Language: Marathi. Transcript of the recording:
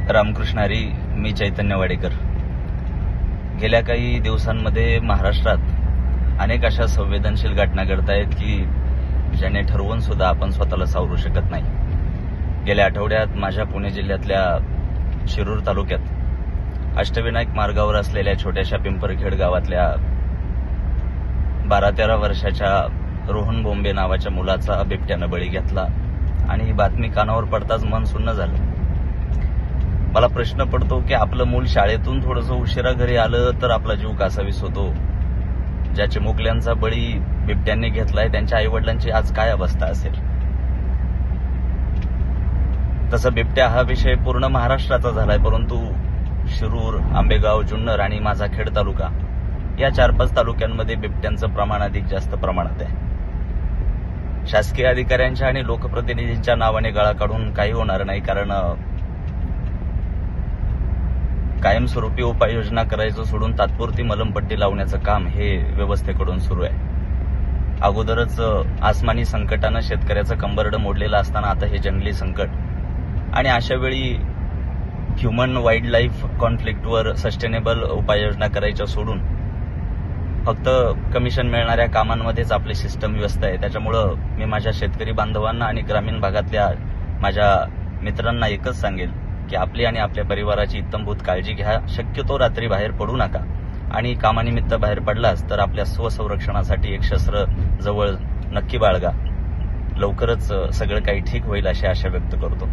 रामकृष्ण हरी. मी चैतन्य वाडेकर. गेल्या काही दिवसांमध्ये महाराष्ट्रात अनेक अशा संवेदनशील घटना घडत आहेत की ज्याने ठरवून सुद्धा आपण स्वतःला सावरू शकत नाही. गेल्या आठवड्यात माझ्या पुणे जिल्ह्यातल्या शिरूर तालुक्यात अष्टविनायक मार्गावर असलेल्या छोट्याशा पिंपरखेड गावातल्या 12-13 वर्षाच्या रोहन बोंबे नावाच्या मुलाचा बिबट्यानं बळी घेतला आणि ही बातमी कानावर पडताच मन सुन्न झालं. मला प्रश्न पडतो की आपलं मूल शाळेतून थोडंसं उशिरा घरी आलं तर आपला जीव कासावीस होतो. ज्या चिमुकल्यांचा बळी बिबट्यांनी घेतलाय त्यांच्या आईवडिलांची आज काय अवस्था असेल. तसं बिबट्या हा विषय पूर्ण महाराष्ट्राचा झालाय, परंतु शिरूर, आंबेगाव, जुन्नर आणि माझा खेड तालुका या 4-5 तालुक्यांमध्ये बिबट्यांचं प्रमाण अधिक जास्त प्रमाणात आहे. शासकीय अधिकाऱ्यांच्या आणि लोकप्रतिनिधींच्या नावाने गळा काढून काही होणार नाही, कारण कायमस्वरूपी उपाययोजना करायचं सोडून तात्पुरती मलमपट्टी लावण्याचं काम हे व्यवस्थेकडून सुरू आहे. अगोदरच आसमानी संकटानं शेतकऱ्याचं कंबरडं मोडलेलं असताना आता हे जंगली संकट, आणि अशा वेळी ह्युमन वाईल्ड लाईफ कॉन्फ्लिक्टवर सस्टेनेबल उपाययोजना करायच्या सोडून फक्त कमिशन मिळणाऱ्या कामांमध्येच आपली सिस्टम व्यस्त आहे. त्याच्यामुळं मी माझ्या शेतकरी बांधवांना आणि ग्रामीण भागातल्या माझ्या मित्रांना एकच सांगेल की आपली आणि आपल्या परिवाराची इत्तमभूत काळजी घ्या. शक्यतो रात्री बाहेर पडू नका आणि कामानिमित्त बाहेर पडलास तर आपल्या स्वसंरक्षणासाठी एक शस्त्र जवळ नक्की बाळगा. लवकरच सगळं काही ठीक होईल अशी आशा व्यक्त करतो.